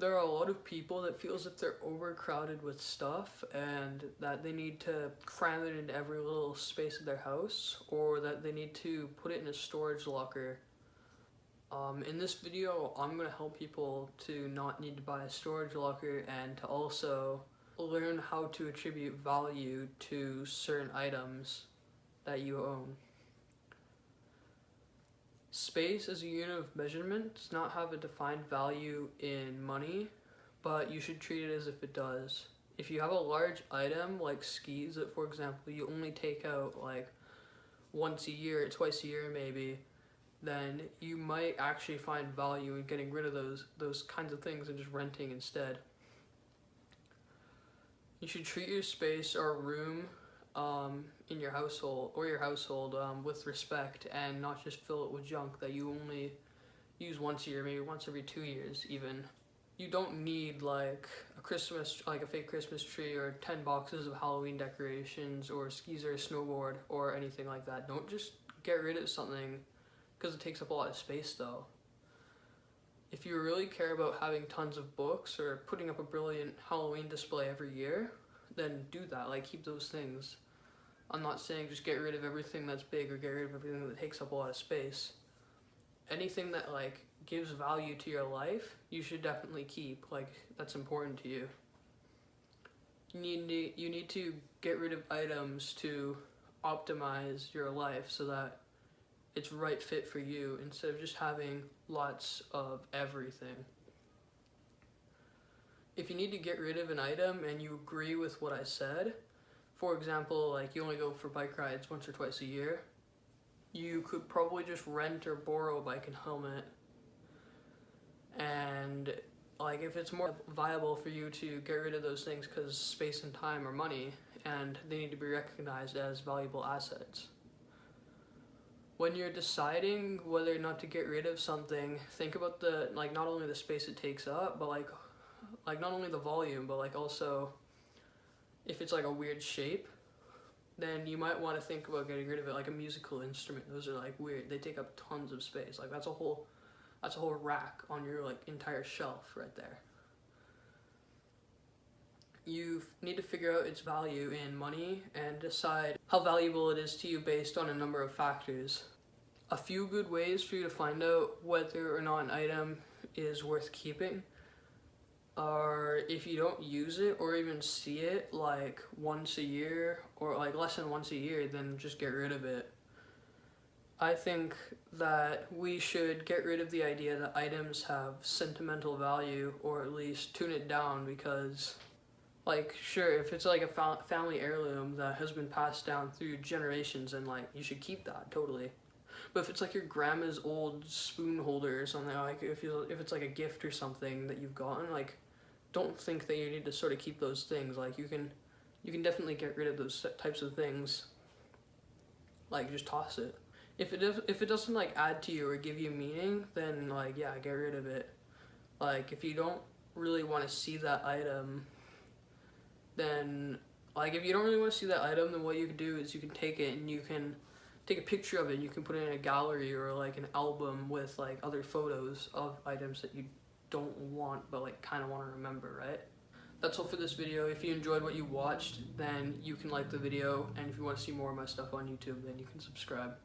There are a lot of people that feel as if they're overcrowded with stuff and that they need to cram it into every little space of their house, or that they need to put it in a storage locker. In this video, I'm going to help people to not need to buy a storage locker and to also learn how to attribute value to certain items that you own. Space as a unit of measurement does not have a defined value in money, but you should treat it as if it does. If you have a large item like skis that, for example, you only take out like once a year, twice a year maybe, then you might actually find value in getting rid of those kinds of things and just renting instead. You should treat your space or room in your household with respect, and not just fill it with junk that you only use once a year, maybe once every 2 years even. You don't need like a fake Christmas tree or 10 boxes of Halloween decorations or skis or a snowboard or anything like that. Don't just get rid of something because it takes up a lot of space though. If you really care about having tons of books or putting up a brilliant Halloween display every year, then do that, like keep those things. I'm not saying just get rid of everything that's big or get rid of everything that takes up a lot of space. Anything that like gives value to your life, you should definitely keep, like that's important to you. You need to get rid of items to optimize your life so that it's right fit for you instead of just having lots of everything. If you need to get rid of an item and you agree with what I said, for example, like you only go for bike rides once or twice a year, you could probably just rent or borrow a bike and helmet. And like if it's more viable for you to get rid of those things because space and time are money and they need to be recognized as valuable assets. When you're deciding whether or not to get rid of something, think about not only the space it takes up, but like not only the volume, but like also if it's like a weird shape, then you might want to think about getting rid of it. Like a musical instrument, those are like weird, they take up tons of space. Like that's a whole rack on your like entire shelf right there. You need to figure out its value in money and decide how valuable it is to you based on a number of factors. A few good ways for you to find out whether or not an item is worth keeping are if you don't use it or even see it like once a year or like less than once a year, then just get rid of it. I think that we should get rid of the idea that items have sentimental value, or at least tune it down, because like sure, if it's like a family heirloom that has been passed down through generations, then like you should keep that totally. But if it's like your grandma's old spoon holder or something, like if it's like a gift or something that you've gotten, like don't think that you need to sort of keep those things. Like you can definitely get rid of those types of things. Like just toss it. If it doesn't like add to you or give you meaning, then like yeah, get rid of it. Like if you don't really want to see that item, then like if you don't really want to see that item, then what you can do is you can take it and you can take a picture of it and you can put it in a gallery or like an album with like other photos of items that you don't want but like kind of want to remember, right? That's all for this video. If you enjoyed what you watched, then you can like the video, and if you want to see more of my stuff on YouTube, then you can subscribe.